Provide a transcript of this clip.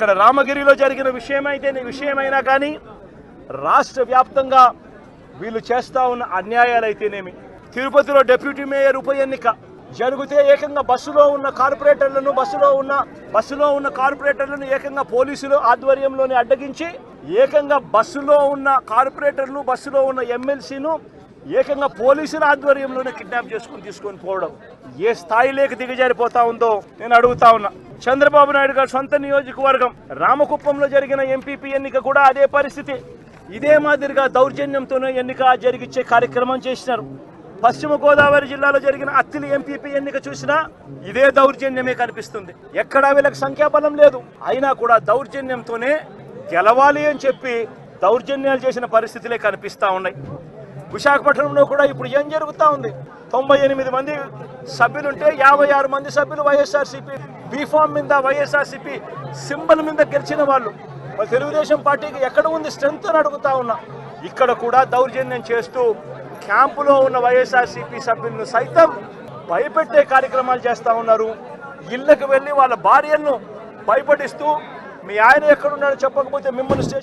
అక్కడ రామగిరిలో జరిగిన విషయమైనా కానీ రాష్ట్ర వ్యాప్తంగా వీళ్ళు చేస్తూ ఉన్న అన్యాయాలైతేనేమి, తిరుపతిలో డిప్యూటీ మేయర్ ఉప ఎన్నిక జరిగితే ఏకంగా బస్సులో ఉన్న కార్పొరేటర్లను ఏకంగా పోలీసులు ఆధ్వర్యంలోనే అడ్డగించి ఏకంగా బస్సులో ఉన్న కార్పొరేటర్లు, బస్సులో ఉన్న ఎమ్మెల్సీను ఏకంగా పోలీసుల ఆధ్వర్యంలోనే కిడ్నాప్ తీసుకొని పోవడం ఏ స్థాయిలోకి దిగజారిపోతా ఉందో నేను అడుగుతా ఉన్నా. చంద్రబాబు నాయుడు గారి సొంత నియోజకవర్గం రామకుప్పంలో జరిగిన ఎంపీపీ ఎన్నిక కూడా అదే పరిస్థితి. ఇదే మాదిరిగా దౌర్జన్యంతోనే ఎన్నిక జరిగించే కార్యక్రమం చేసినారు. పశ్చిమ గోదావరి జిల్లాలో జరిగిన అత్తిలి ఎంపీపీ ఎన్నిక చూసినా ఇదే దౌర్జన్యమే కనిపిస్తుంది. ఎక్కడా వీళ్ళకి సంఖ్యాబలం లేదు, అయినా కూడా దౌర్జన్యంతోనే గెలవాలి అని చెప్పి దౌర్జన్యాలు చేసిన పరిస్థితులే కనిపిస్తూ ఉన్నాయి. విశాఖపట్నంలో కూడా ఇప్పుడు ఏం జరుగుతూ ఉంది? 98 మంది సభ్యులుంటే 56 మంది సభ్యులు వైఎస్ఆర్సీపీ బీఫామ్ మీద, వైఎస్ఆర్సీపీ సింబల్ మీద గెలిచిన వాళ్ళు. తెలుగుదేశం పార్టీకి ఎక్కడ ఉంది స్ట్రెంత్ అని అడుగుతా ఉన్నా. ఇక్కడ కూడా దౌర్జన్యం చేస్తూ క్యాంపులో ఉన్న వైఎస్ఆర్సీపీ సభ్యులను సైతం భయపెట్టే కార్యక్రమాలు చేస్తూ ఉన్నారు. ఇళ్లకు వెళ్ళి వాళ్ళ భార్యలను భయపడిస్తూ మీ ఆయన ఎక్కడున్నాడో చెప్పకపోతే మిమ్మల్ని